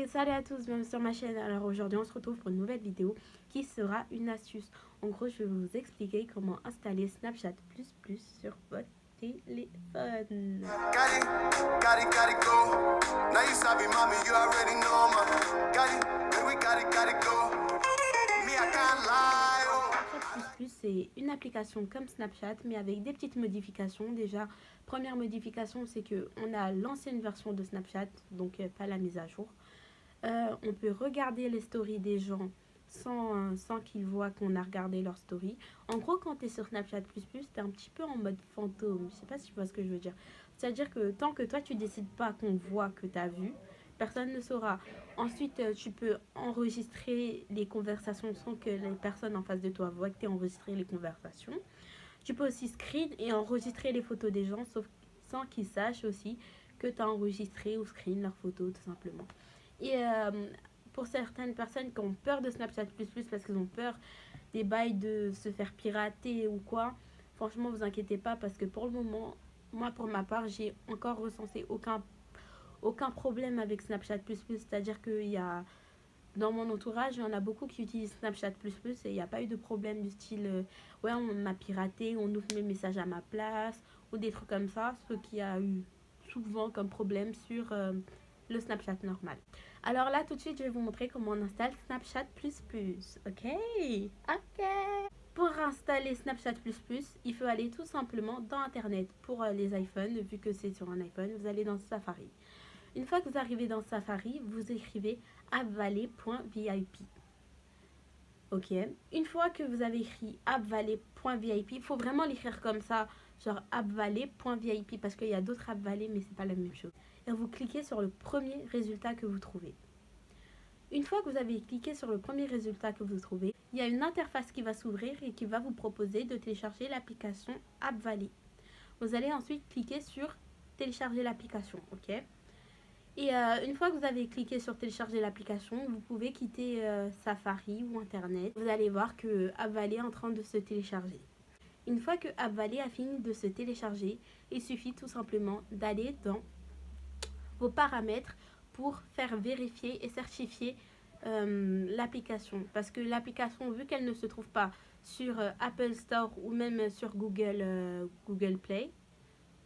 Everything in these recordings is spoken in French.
Salut à tous, bienvenue sur ma chaîne. Alors aujourd'hui on se retrouve pour une nouvelle vidéo qui sera une astuce. En gros je vais vous expliquer comment installer Snapchat++ sur votre téléphone. Snapchat++ c'est une application comme Snapchat mais avec des petites modifications. Déjà, première modification c'est que on a l'ancienne version de Snapchat, donc pas la mise à jour. On peut regarder les stories des gens sans qu'ils voient qu'on a regardé leur story. En gros, quand tu es sur Snapchat++, tu es un petit peu en mode fantôme. Je sais pas si tu vois ce que je veux dire. C'est-à-dire que tant que toi, tu décides pas qu'on voit que tu as vu, personne ne saura. Ensuite, tu peux enregistrer les conversations sans que les personnes en face de toi voient que tu as enregistré les conversations. Tu peux aussi screen et enregistrer les photos des gens sans qu'ils sachent aussi que tu as enregistré ou screen leurs photos tout simplement. Et pour certaines personnes qui ont peur de Snapchat++ parce qu'ils ont peur des bails de se faire pirater ou quoi, franchement vous inquiétez pas parce que pour le moment, moi pour ma part, j'ai encore recensé aucun problème avec Snapchat++. C'est-à-dire qu'il y a dans mon entourage, il y en a beaucoup qui utilisent Snapchat++ et il n'y a pas eu de problème du style ouais on m'a piraté, on ouvre mes messages à ma place ou des trucs comme ça, ce qui a eu souvent comme problème sur le Snapchat normal. Alors là tout de suite je vais vous montrer comment on installe Snapchat++. Ok. Pour installer Snapchat++, il faut aller tout simplement dans internet. Pour les iPhones, vu que c'est sur un iPhone, vous allez dans Safari. Une fois que vous arrivez dans Safari, vous écrivez appvalet.vip. Ok. Une fois que vous avez écrit appvalet.vip, il faut vraiment l'écrire comme ça, genre appvalet.vip, parce qu'il y a d'autres appvalets, mais c'est pas la même chose. Et vous cliquez sur le premier résultat que vous trouvez. Une fois que vous avez cliqué sur le premier résultat que vous trouvez, il y a une interface qui va s'ouvrir et qui va vous proposer de télécharger l'application Appvalet. Vous allez ensuite cliquer sur télécharger l'application, ok. Et une fois que vous avez cliqué sur télécharger l'application, vous pouvez quitter Safari ou Internet. Vous allez voir que Appvalet est en train de se télécharger. Une fois que Appvalet a fini de se télécharger, il suffit tout simplement d'aller dans vos paramètres pour faire vérifier et certifier l'application. Parce que l'application, vu qu'elle ne se trouve pas sur Apple Store ou même sur Google Play,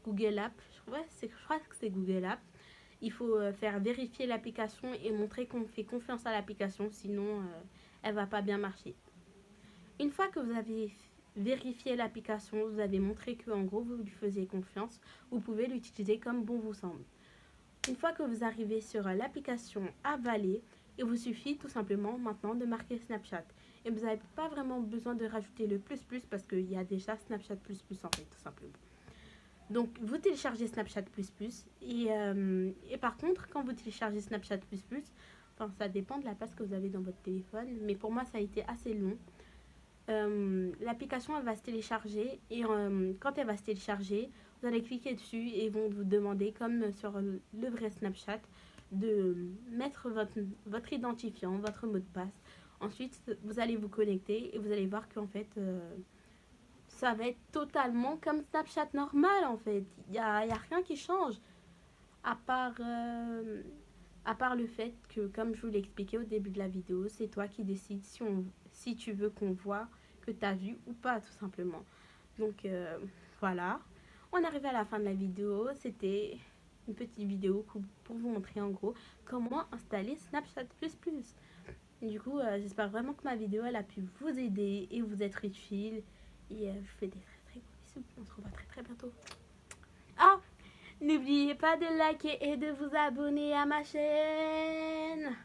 Google App, je crois que c'est Google App, il faut faire vérifier l'application et montrer qu'on fait confiance à l'application, sinon elle va pas bien marcher. Une fois que vous avez vérifié l'application, vous avez montré que en gros vous lui faisiez confiance, vous pouvez l'utiliser comme bon vous semble. Une fois que vous arrivez sur l'application Appvalet, il vous suffit tout simplement maintenant de marquer Snapchat. Et vous n'avez pas vraiment besoin de rajouter le plus parce qu'il y a déjà Snapchat++ en fait tout simplement. Donc vous téléchargez Snapchat++ et par contre quand vous téléchargez Snapchat++, enfin ça dépend de la place que vous avez dans votre téléphone, mais pour moi ça a été assez long. L'application elle va se télécharger et quand elle va se télécharger, vous allez cliquer dessus et ils vont vous demander comme sur le vrai Snapchat de mettre votre identifiant, votre mot de passe. Ensuite vous allez vous connecter et vous allez voir qu'en fait ça va être totalement comme Snapchat normal en fait. Il y a rien qui change. À part le fait que, comme je vous l'ai expliqué au début de la vidéo, c'est toi qui décides si tu veux qu'on voit que tu as vu ou pas tout simplement. Donc voilà. On arrive à la fin de la vidéo. C'était une petite vidéo pour vous montrer en gros comment installer Snapchat++. Du coup, j'espère vraiment que ma vidéo elle a pu vous aider et vous être utile. Et je vous fais des très gros bisous. On se revoit très bientôt. Ah, n'oubliez pas de liker et de vous abonner à ma chaîne.